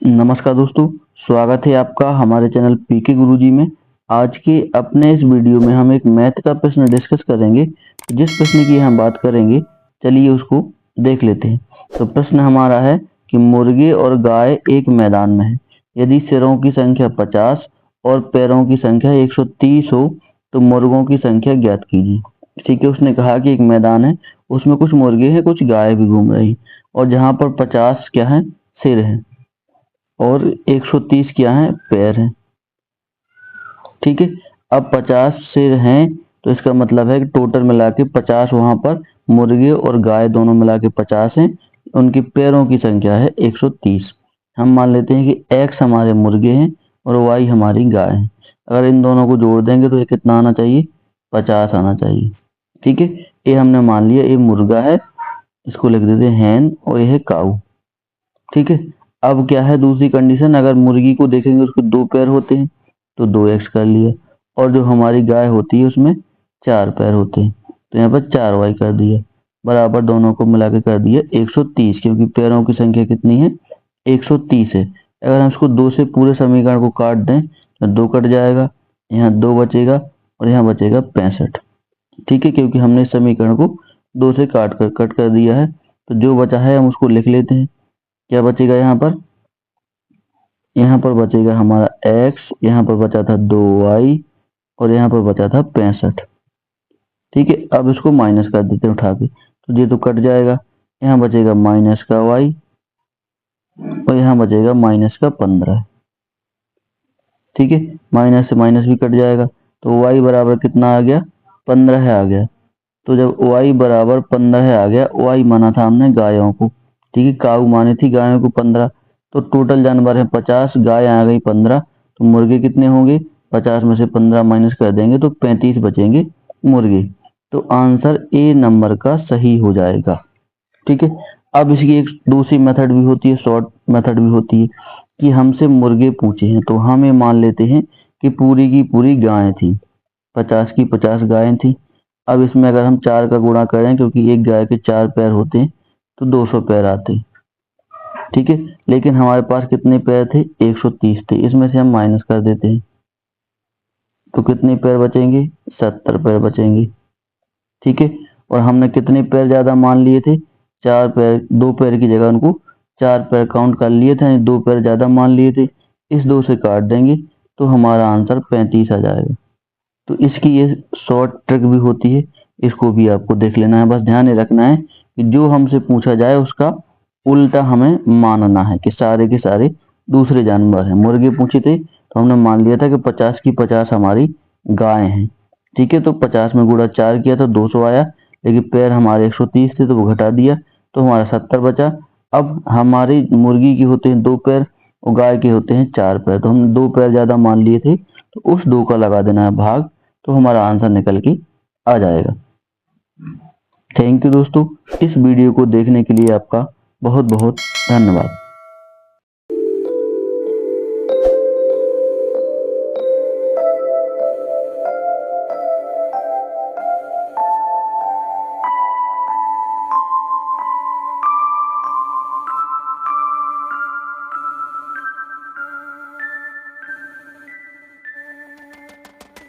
नमस्कार दोस्तों, स्वागत है आपका हमारे चैनल पीके गुरुजी में। आज के अपने इस वीडियो में हम एक मैथ का प्रश्न डिस्कस करेंगे। तो जिस प्रश्न की हम बात करेंगे, चलिए उसको देख लेते हैं। तो प्रश्न हमारा है कि मुर्गे और गाय एक मैदान में है। यदि सिरों की संख्या 50 और पैरों की संख्या 130 हो तो मुर्गों की संख्या ज्ञात कीजिए। ठीक है, उसने कहा कि एक मैदान है, उसमें कुछ मुर्गे हैं, कुछ गाय भी घूम रही, और जहाँ पर 50 क्या है, सिर है, और 130 क्या है, पैर है। ठीक है, अब 50 सिर हैं तो इसका मतलब है कि टोटल मिला के 50 वहां पर मुर्गे और गाय दोनों मिला के 50 हैं। उनकी पैरों की संख्या है 130। हम मान लेते हैं कि x हमारे मुर्गे हैं और y हमारी गाय है। अगर इन दोनों को जोड़ देंगे तो ये कितना आना चाहिए, 50 आना चाहिए। ठीक है, ये हमने मान लिया, ये मुर्गा है, इसको लिख देते हैं हैन, और ये है काऊ। ठीक है, अब क्या है दूसरी कंडीशन, अगर मुर्गी को देखेंगे उसको 2 पैर होते हैं तो 2x कर लिया, और जो हमारी गाय होती है उसमें 4 पैर होते हैं तो यहाँ पर 4y कर दिया, बराबर दोनों को मिला के कर दिया 130, क्योंकि पैरों की संख्या कितनी है, 130 है। अगर हम इसको 2 से पूरे समीकरण को काट दें तो 2 कट जाएगा, यहाँ 2 बचेगा और यहाँ बचेगा 65। ठीक है, क्योंकि हमने इस समीकरण को 2 से कट कर दिया है। तो जो बचा है हम उसको लिख लेते हैं। क्या बचेगा यहाँ पर बचेगा हमारा x, यहाँ पर बचा था 2y, और यहाँ पर बचा था 65। ठीक है, अब इसको माइनस कर देते हैं उठा के, तो ये तो कट जाएगा, यहाँ बचेगा माइनस का y, और यहाँ बचेगा माइनस का 15। ठीक है, माइनस से माइनस भी कट जाएगा, तो y बराबर कितना आ गया, 15 आ गया। तो जब y बराबर 15 आ गया, y माना था हमने गायों को, ठीक है, काऊ मानी थी गायों को 15, तो टोटल जानवर है 50, गाय आ गई 15, तो मुर्गे कितने होंगे, 50 में से 15 माइनस कर देंगे तो 35 बचेंगे मुर्गे। तो आंसर ए नंबर का सही हो जाएगा। ठीक है, अब इसकी एक दूसरी मेथड भी होती है, शॉर्ट मेथड भी होती है, कि हमसे मुर्गे पूछे हैं तो हम ये मान लेते हैं कि पूरी की पूरी गाय थी, 50 की 50 गायें थी। अब इसमें अगर हम 4 का गुणा करें, क्योंकि एक गाय के 4 पैर होते हैं, तो 200 पैर आते हैं। ठीक है, लेकिन हमारे पास कितने पैर थे, 130 थे, इसमें से हम माइनस कर देते हैं तो कितने पैर बचेंगे, 70 पैर बचेंगे। ठीक है, और हमने कितने पैर ज्यादा मान लिए थे, 4 पैर, 2 पैर की जगह उनको 4 पैर काउंट कर लिए थे, 2 पैर ज्यादा मान लिए थे। इस 2 से काट देंगे तो हमारा आंसर 35 आ जाएगा। तो इसकी ये शॉर्ट ट्रिक भी होती है, इसको भी आपको देख लेना है। बस ध्यान रखना है कि जो हमसे पूछा जाए उसका उल्टा हमें मानना है, कि सारे के सारे दूसरे जानवर हैं। मुर्गे पूछे थे तो हमने मान लिया था कि 50 की 50 हमारी गाय हैं। ठीक है, तो 50 में गुणा 4 किया तो 200 आया, लेकिन पैर हमारे 130 थे तो वो घटा दिया तो हमारा 70 बचा। अब हमारी मुर्गी की होते हैं 2 पैर और गाय के होते हैं 4 पैर, तो हमने 2 पैर ज्यादा मान लिए थे तो उस 2 का लगा देना है भाग, तो हमारा आंसर निकल के आ जाएगा। थैंक यू दोस्तों, इस वीडियो को देखने के लिए आपका बहुत बहुत धन्यवाद।